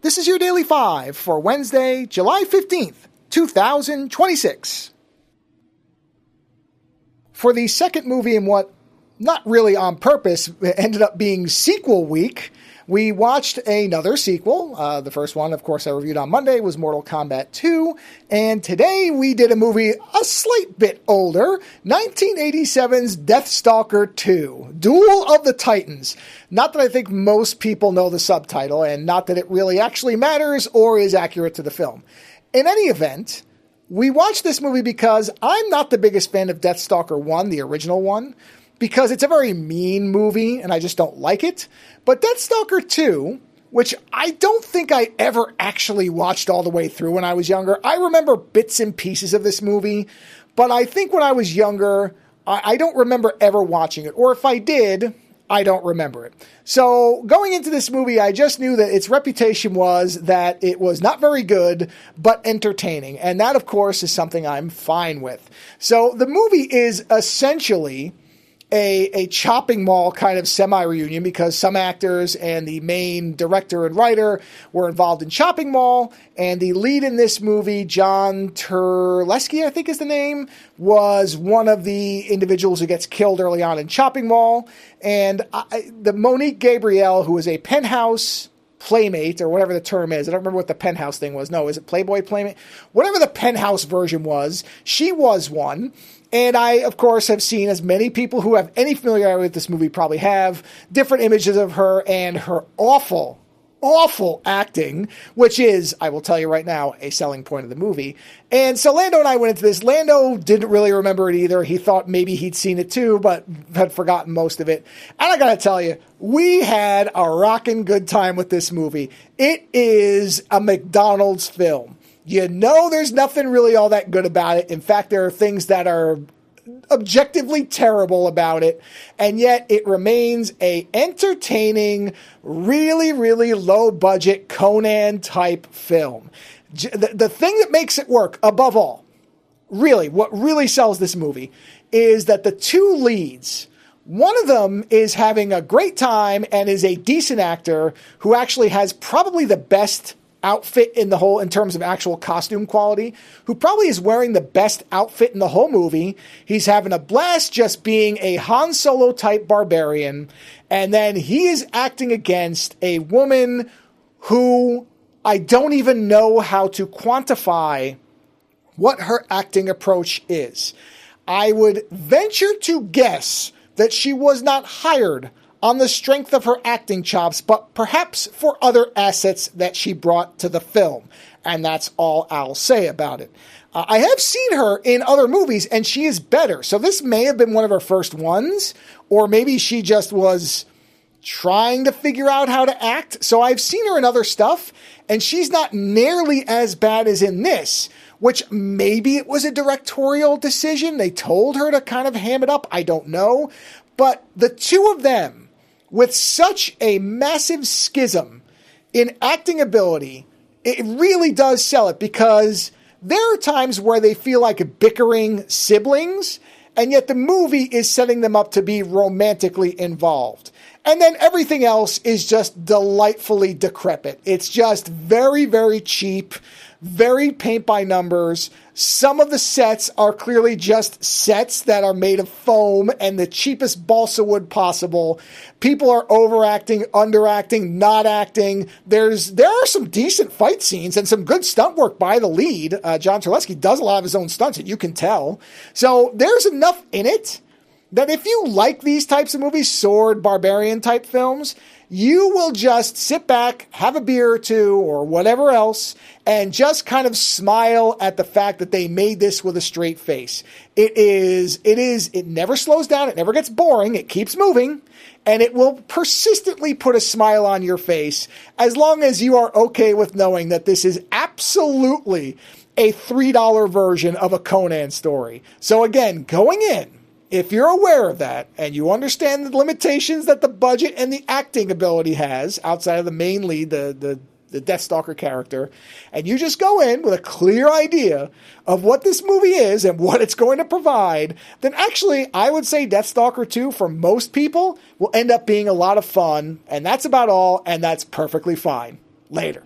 This is your Daily 5 for Wednesday, July 15th, 2026. For the second movie in what, not really on purpose, ended up being sequel week, we watched another sequel. The first one, of course, I reviewed on Monday was Mortal Kombat 2. And today we did a movie a slight bit older, 1987's Deathstalker II, Duel of the Titans. Not that I think most people know the subtitle, and not that it really actually matters or is accurate to the film. In any event, we watched this movie because I'm not the biggest fan of Deathstalker 1, the original one, because it's a very mean movie and I just don't like it. But Deathstalker 2, which I don't think I ever actually watched all the way through when I was younger. I remember bits and pieces of this movie, but I think when I was younger, I don't remember ever watching it. Or if I did, I don't remember it. So going into this movie, I just knew that its reputation was that it was not very good, but entertaining. And that, of course, is something I'm fine with. So the movie is essentially a chopping mall kind of semi-reunion because some actors and the main director and writer were involved in Chopping Mall, and the lead in this movie, John Terlesky, I think is the name, was one of the individuals who gets killed early on in Chopping Mall, and the Monique Gabrielle, who is a Penthouse Playmate, or whatever the term is. I don't remember what the Penthouse thing was. No, is it Playboy Playmate? Whatever the Penthouse version was, she was one. And I, of course, have seen, as many people who have any familiarity with this movie probably have, different images of her and her awful, awful acting, which is, I will tell you right now, a selling point of the movie. And so Lando and I went into this. Lando didn't really remember it either. He thought maybe he'd seen it too, but had forgotten most of it. And I gotta tell you, we had a rockin' good time with this movie. It is a McDonald's film. You know there's nothing really all that good about it. In fact, there are things that are objectively terrible about it, and yet it remains a entertaining, really, really low-budget Conan-type film. The thing that makes it work, above all, really, what really sells this movie, is that the two leads, one of them is having a great time and is a decent actor who actually has probably the best outfit in the whole, in terms of actual costume quality, who probably is wearing the best outfit in the whole movie. He's having a blast just being a Han Solo type barbarian. And then he is acting against a woman who I don't even know how to quantify what her acting approach is. I would venture to guess that she was not hired on the strength of her acting chops, but perhaps for other assets that she brought to the film. And that's all I'll say about it. I have seen her in other movies, and she is better. So this may have been one of her first ones, or maybe she just was trying to figure out how to act. So I've seen her in other stuff, and she's not nearly as bad as in this, which maybe it was a directorial decision. They told her to kind of ham it up. I don't know. But the two of them, with such a massive schism in acting ability, it really does sell it, because there are times where they feel like bickering siblings, and yet the movie is setting them up to be romantically involved. And then everything else is just delightfully decrepit. It's just very, very cheap, very paint by numbers. Some of the sets are clearly just sets that are made of foam and the cheapest balsa wood possible. People are overacting, underacting, not acting. There are some decent fight scenes and some good stunt work by the lead. John Terlesky does a lot of his own stunts, and you can tell. So there's enough in it that if you like these types of movies, sword, barbarian type films, you will just sit back, have a beer or two or whatever else, and just kind of smile at the fact that they made this with a straight face. It never slows down. It never gets boring. It keeps moving, and it will persistently put a smile on your face as long as you are okay with knowing that this is absolutely a $3 version of a Conan story. So again, going in, if you're aware of that and you understand the limitations that the budget and the acting ability has outside of the main lead, the Deathstalker character, and you just go in with a clear idea of what this movie is and what it's going to provide, then actually I would say Deathstalker 2 for most people will end up being a lot of fun, and that's about all, and that's perfectly fine. Later.